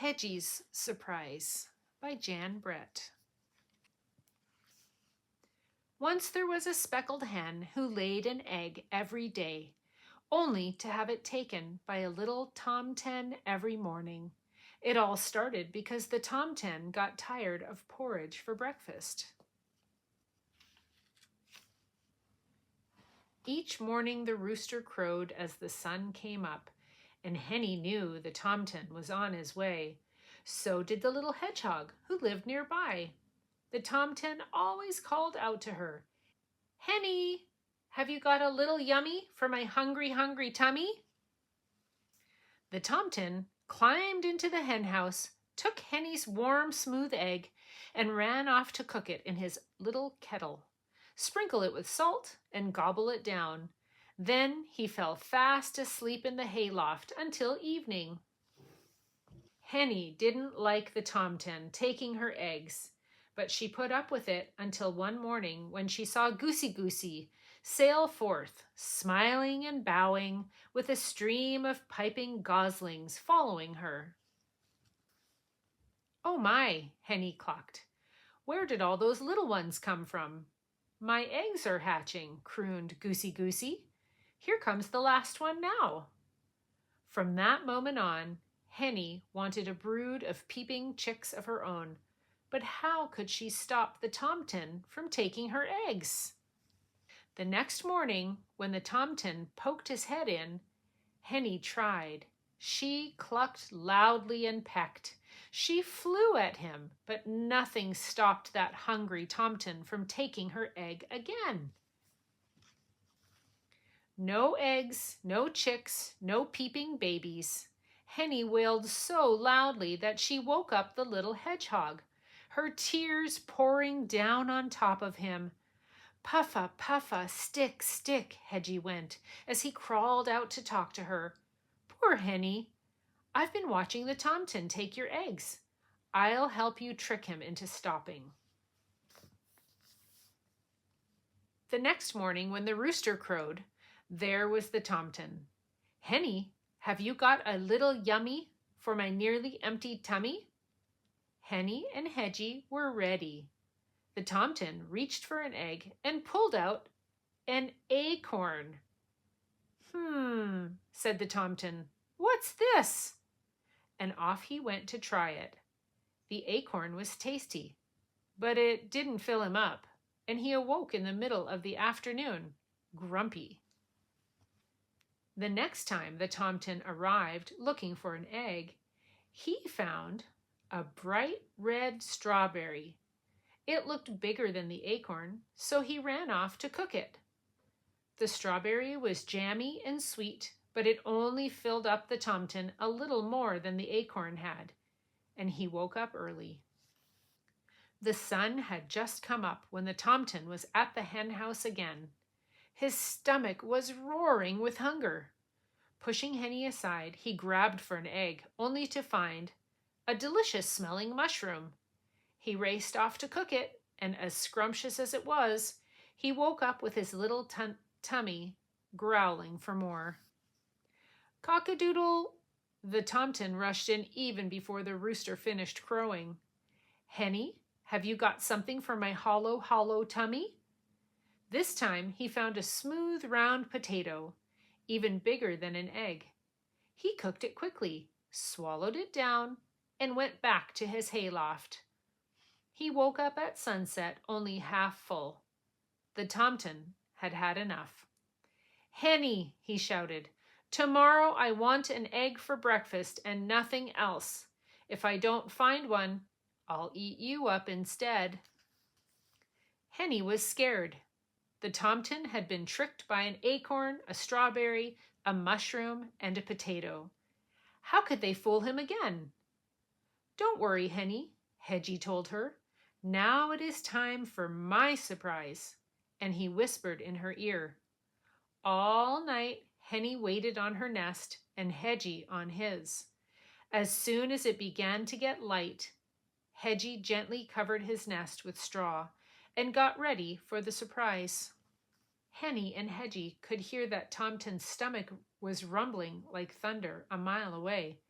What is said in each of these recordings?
Hedgie's Surprise by Jan Brett. Once there was a speckled hen who laid an egg every day, only to have it taken by a little tomten every morning. It all started because the tomten got tired of porridge for breakfast. Each morning the rooster crowed as the sun came up, and Henny knew the tomten was on his way. So did the little hedgehog who lived nearby. The tomten always called out to her, "Henny, have you got a little yummy for my hungry, hungry tummy?" The tomten climbed into the hen house, took Henny's warm, smooth egg, and ran off to cook it in his little kettle. Sprinkle it with salt and gobble it down. Then he fell fast asleep in the hayloft until evening. Henny didn't like the tomten taking her eggs, but she put up with it until one morning when she saw Goosey sail forth, smiling and bowing, with a stream of piping goslings following her. "Oh my," Henny clucked. "Where did all those little ones come from?" "My eggs are hatching," crooned Goosey. "Here comes the last one now." From that moment on, Henny wanted a brood of peeping chicks of her own, but how could she stop the tomten from taking her eggs? The next morning, when the tomten poked his head in, Henny tried. She clucked loudly and pecked. She flew at him, but nothing stopped that hungry tomten from taking her egg again. No eggs, no chicks, no peeping babies. Henny wailed so loudly that she woke up the little hedgehog, her tears pouring down on top of him. "Puffa, puffa, stick, stick," Hedgie went, as he crawled out to talk to her. "Poor Henny, I've been watching the tomten take your eggs. I'll help you trick him into stopping." The next morning when the rooster crowed, there was the tomten. "Henny, have you got a little yummy for my nearly empty tummy?" Henny and Hedgie were ready. The tomten reached for an egg and pulled out an acorn. Said the tomten. "What's this?" And off he went to try it. The acorn was tasty, but it didn't fill him up, and he awoke in the middle of the afternoon, grumpy. The next time the tomten arrived looking for an egg, he found a bright red strawberry. It looked bigger than the acorn, so he ran off to cook it. The strawberry was jammy and sweet, but it only filled up the tomten a little more than the acorn had, and he woke up early. The sun had just come up when the tomten was at the hen house again. His stomach was roaring with hunger. Pushing Henny aside, he grabbed for an egg, only to find a delicious-smelling mushroom. He raced off to cook it, and as scrumptious as it was, he woke up with his little tummy growling for more. "Cock-a-doodle!" The tomten rushed in even before the rooster finished crowing. "Henny, have you got something for my hollow tummy?" This time he found a smooth, round potato, even bigger than an egg. He cooked it quickly, swallowed it down, and went back to his hayloft. He woke up at sunset only half full. The tomten had had enough. "Henny," he shouted, "tomorrow I want an egg for breakfast and nothing else. If I don't find one, I'll eat you up instead." Henny was scared. The tomten had been tricked by an acorn, a strawberry, a mushroom, and a potato. How could they fool him again? "Don't worry, Henny," Hedgie told her. "Now it is time for my surprise," and he whispered in her ear. All night Henny waited on her nest and Hedgie on his. As soon as it began to get light, Hedgie gently covered his nest with straw and got ready for the surprise. Henny and Hedgie could hear that tomten's stomach was rumbling like thunder a mile away.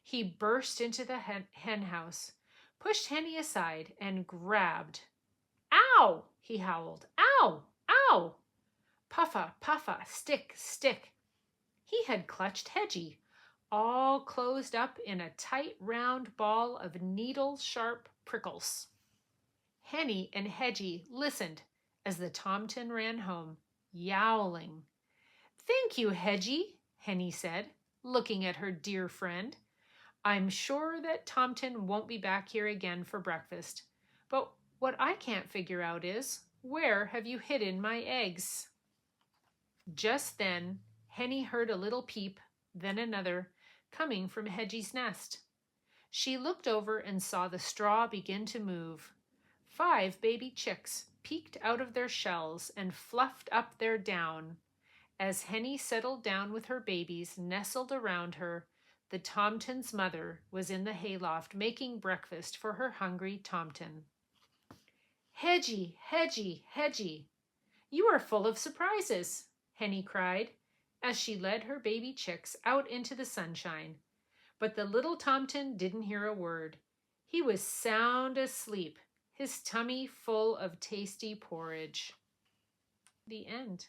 He burst into the hen house, pushed Henny aside, and grabbed. Ow! He howled. Ow! Ow! Puffa, puffa, stick, stick. He had clutched Hedgie, all closed up in a tight round ball of needle-sharp prickles. Henny and Hedgie listened as the Tomten ran home, yowling. Thank you, Hedgie, Henny said, looking at her dear friend. I'm sure that Tomten won't be back here again for breakfast. But what I can't figure out is, where have you hidden my eggs? Just then, Henny heard a little peep, then another, coming from Hedgie's nest. She looked over and saw the straw begin to move. 5 baby chicks peeked out of their shells and fluffed up their down. As Henny settled down with her babies nestled around her, the Tomten's mother was in the hayloft making breakfast for her hungry Tomten. Hedgie, Hedgie, Hedgie, you are full of surprises, Henny cried, as she led her baby chicks out into the sunshine. But the little Tomten didn't hear a word. He was sound asleep, his tummy full of tasty porridge. The end.